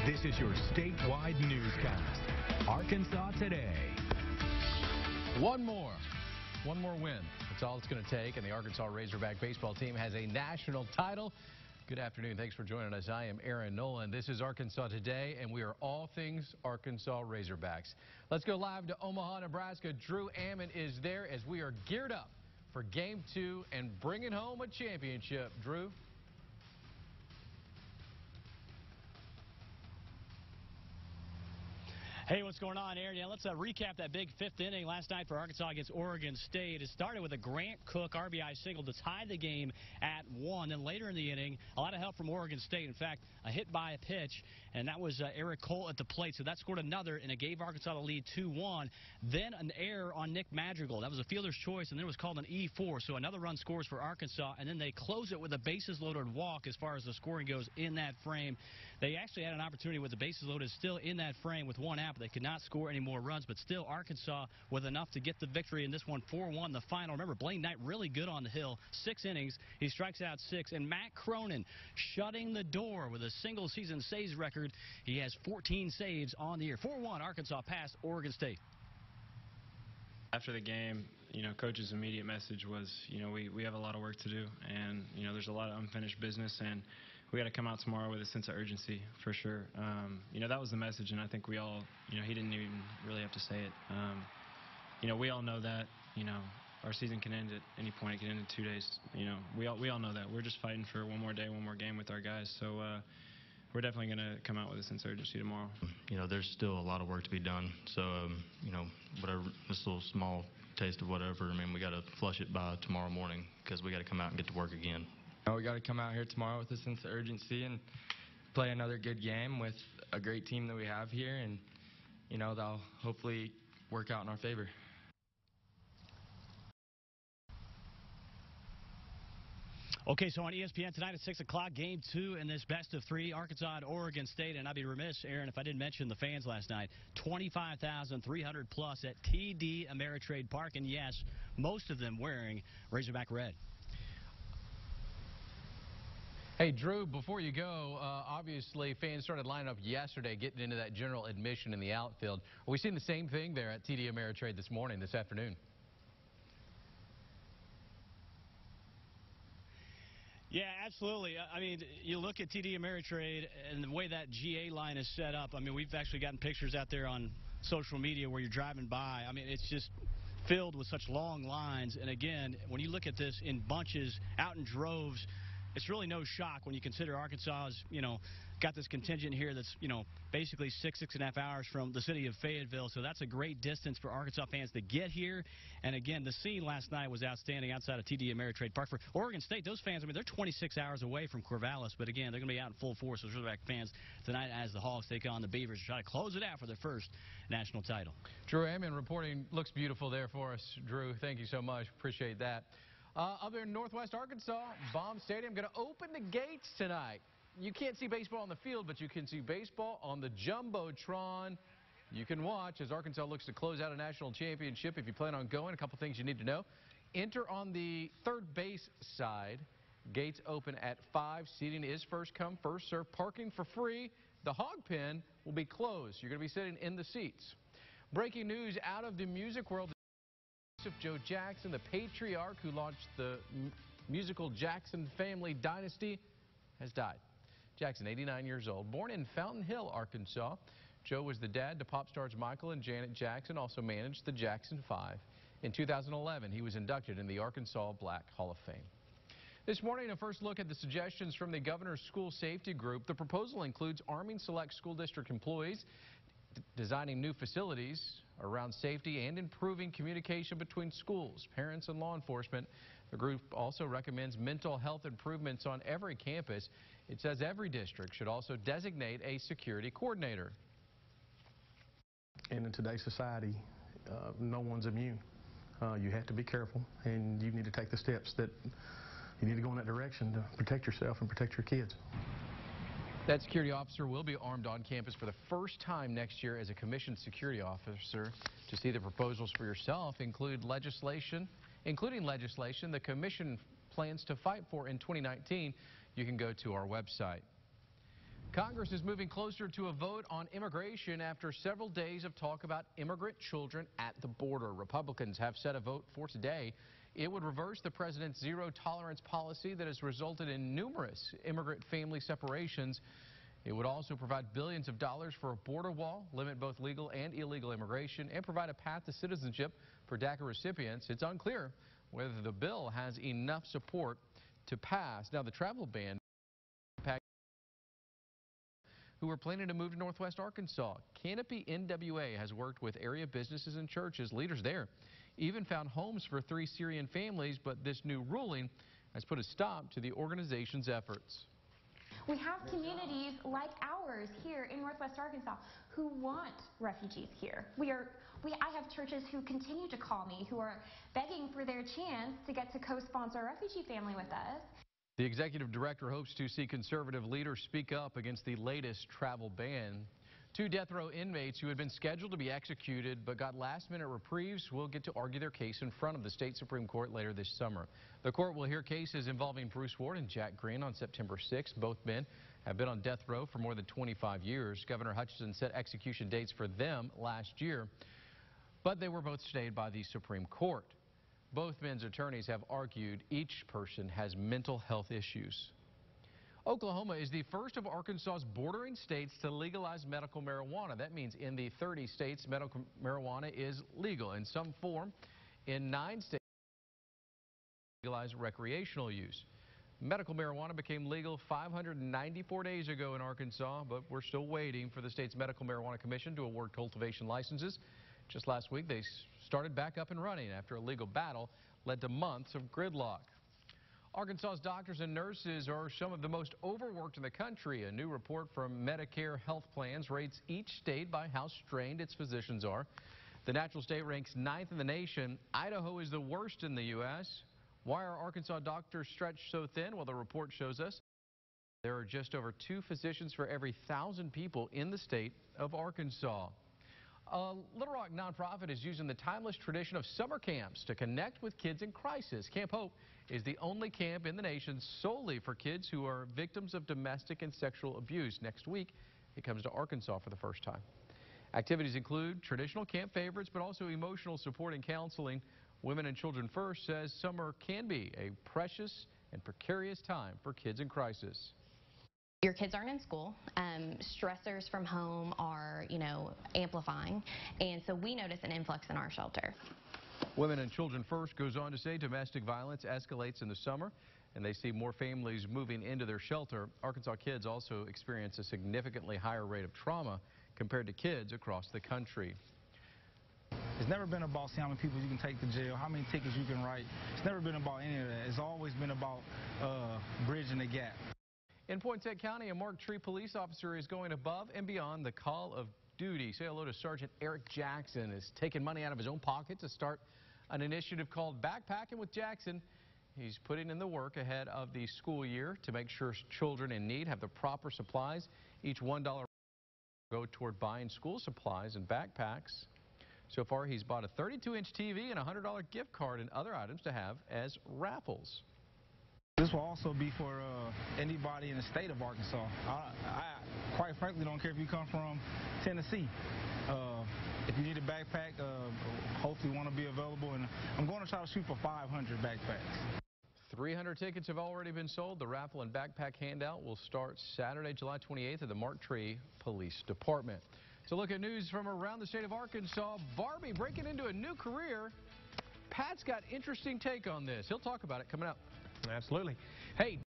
This is your statewide newscast. Arkansas Today. One more win. That's all it's going to take, and the Arkansas Razorback baseball team has a national title. Good afternoon. Thanks for joining us. I am Aaron Nolan. This is Arkansas Today, and we are all things Arkansas Razorbacks. Let's go live to Omaha, Nebraska. Drew Ammon is there as we are geared up for Game 2 and bringing home a championship. Drew? Hey, what's going on, Aaron? Yeah, let's recap that big fifth inning last night for Arkansas against Oregon State. It started with a Grant Cook RBI single to tie the game at 1. Then later in the inning, a lot of help from Oregon State. In fact, a hit by a pitch, and that was Eric Cole at the plate. So that scored another, and it gave Arkansas the lead 2-1. Then an error on Nick Madrigal. That was a fielder's choice, and then it was called an E4. So another run scores for Arkansas, and then they close it with a bases-loaded walk as far as the scoring goes in that frame. They actually had an opportunity with the bases loaded still in that frame with one out. They could not score any more runs, but still Arkansas with enough to get the victory in this one. 4-1 the final. Remember, Blaine Knight really good on the hill. 6 innings. He strikes out 6. And Matt Cronin shutting the door with a single season saves record. He has 14 saves on the year. 4-1 Arkansas passed Oregon State. After the game, Coach's immediate message was, we have a lot of work to do, and, there's a lot of unfinished business, and we got to come out tomorrow with a sense of urgency, for sure. That was the message, and I think we all, he didn't even really have to say it. We all know that, our season can end at any point. It can end in 2 days. We all know that. We're just fighting for one more day, one more game with our guys. So we're definitely going to come out with a sense of urgency tomorrow. There's still a lot of work to be done. So, whatever, this little small taste of whatever, we got to flush it by tomorrow morning because we got to come out and get to work again. We got to come out here tomorrow with a sense of urgency and play another good game with a great team that we have here, and they'll hopefully work out in our favor. Okay, so on ESPN tonight at 6 o'clock, Game 2 in this best-of-3, Arkansas and Oregon State. And I'd be remiss, Aaron, if I didn't mention the fans last night. 25,300-plus at TD Ameritrade Park. And, yes, most of them wearing Razorback red. Hey, Drew, before you go, obviously fans started lining up yesterday, getting into that general admission in the outfield. Are we seeing the same thing there at TD Ameritrade this afternoon? Yeah, absolutely. You look at TD Ameritrade and the way that GA line is set up. We've actually gotten pictures out there on social media where you're driving by. It's just filled with such long lines. And again, when you look at this in bunches, out in droves, it's really no shock when you consider Arkansas's, got this contingent here that's, basically 6.5 hours from the city of Fayetteville. So that's a great distance for Arkansas fans to get here. And again, the scene last night was outstanding outside of TD Ameritrade Park. For Oregon State, those fans, they're 26 hours away from Corvallis. But again, they're going to be out in full force, those Razorback fans, tonight as the Hawks take on the Beavers to try to close it out for their first national title. Drew Ammon reporting. Looks beautiful there for us, Drew. Thank you so much. Appreciate that. Up there in Northwest Arkansas, Baum Stadium going to open the gates tonight. You can't see baseball on the field, but you can see baseball on the Jumbotron. You can watch as Arkansas looks to close out a national championship. If you plan on going, a couple things you need to know. Enter on the third base side. Gates open at 5. Seating is first come, first serve. Parking for free. The hog pen will be closed. You're going to be sitting in the seats. Breaking news out of the music world. Joe Jackson, the patriarch who launched the musical Jackson Family Dynasty, has died. Jackson, 89 years old, born in Fountain Hill, Arkansas. Joe was the dad to pop stars Michael and Janet Jackson, also managed the Jackson 5. In 2011, he was inducted in the Arkansas Black Hall of Fame. This morning, a first look at the suggestions from the governor's school safety group. The proposal includes arming select school district employees, designing new facilities around safety, and improving communication between schools, parents, and law enforcement. The group also recommends mental health improvements on every campus. It says every district should also designate a security coordinator. And in today's society, no one's immune. You have to be careful, and you need to take the steps that you need to go in that direction to protect yourself and protect your kids. That security officer will be armed on campus for the first time next year as a commissioned security officer. To see the proposals for yourself including legislation the commission plans to fight for in 2019. You can go to our website. Congress is moving closer to a vote on immigration after several days of talk about immigrant children at the border. Republicans have set a vote for today. It would reverse the president's zero-tolerance policy that has resulted in numerous immigrant family separations. It would also provide billions of dollars for a border wall, limit both legal and illegal immigration, and provide a path to citizenship for DACA recipients. It's unclear whether the bill has enough support to pass. Now, the travel ban who are planning to move to Northwest Arkansas. Canopy NWA has worked with area businesses and churches. Leaders there even found homes for 3 Syrian families, but this new ruling has put a stop to the organization's efforts. We have communities like ours here in Northwest Arkansas who want refugees here. I have churches who continue to call me who are begging for their chance to get to co-sponsor a refugee family with us. The executive director hopes to see conservative leaders speak up against the latest travel ban. 2 death row inmates who had been scheduled to be executed but got last-minute reprieves will get to argue their case in front of the state Supreme Court later this summer. The court will hear cases involving Bruce Ward and Jack Green on September 6th. Both men have been on death row for more than 25 years. Governor Hutchinson set execution dates for them last year, but they were both stayed by the Supreme Court. Both men's attorneys have argued each person has mental health issues. Oklahoma is the first of Arkansas's bordering states to legalize medical marijuana. That means in the 30 states, medical marijuana is legal in some form. In 9 states, legalize recreational use. Medical marijuana became legal 594 days ago in Arkansas, but we're still waiting for the state's Medical Marijuana Commission to award cultivation licenses. Just last week, they started back up and running after a legal battle led to months of gridlock. Arkansas's doctors and nurses are some of the most overworked in the country. A new report from Medicare Health Plans rates each state by how strained its physicians are. The natural state ranks 9th in the nation. Idaho is the worst in the U.S. Why are Arkansas doctors stretched so thin? Well, the report shows us there are just over 2 physicians for every 1,000 people in the state of Arkansas. A Little Rock nonprofit is using the timeless tradition of summer camps to connect with kids in crisis. Camp Hope is the only camp in the nation solely for kids who are victims of domestic and sexual abuse. Next week, it comes to Arkansas for the first time. Activities include traditional camp favorites, but also emotional support and counseling. Women and Children First says summer can be a precious and precarious time for kids in crisis. Your kids aren't in school. Stressors from home are, amplifying. And so we notice an influx in our shelter. Women and Children First goes on to say domestic violence escalates in the summer, and they see more families moving into their shelter. Arkansas kids also experience a significantly higher rate of trauma compared to kids across the country. It's never been about seeing how many people you can take to jail, how many tickets you can write. It's never been about any of that. It's always been about bridging the gap. In Poinsett County, a Mark Tree police officer is going above and beyond the call of duty. Say hello to Sergeant Eric Jackson, is taking money out of his own pocket to start an initiative called Backpacking with Jackson. He's putting in the work ahead of the school year to make sure children in need have the proper supplies. Each $1 will go toward buying school supplies and backpacks. So far, he's bought a 32-inch TV and a $100 gift card and other items to have as raffles. This will also be for anybody in the state of Arkansas. I quite frankly don't care if you come from Tennessee. If you need a backpack, hopefully one will be available, and I'm going to try to shoot for 500 backpacks. 300 tickets have already been sold. The raffle and backpack handout will start Saturday, July 28th at the Mark Tree Police Department. So look at news from around the state of Arkansas. Barbie breaking into a new career. Pat's got interesting take on this. He'll talk about it coming up. Absolutely. Hey.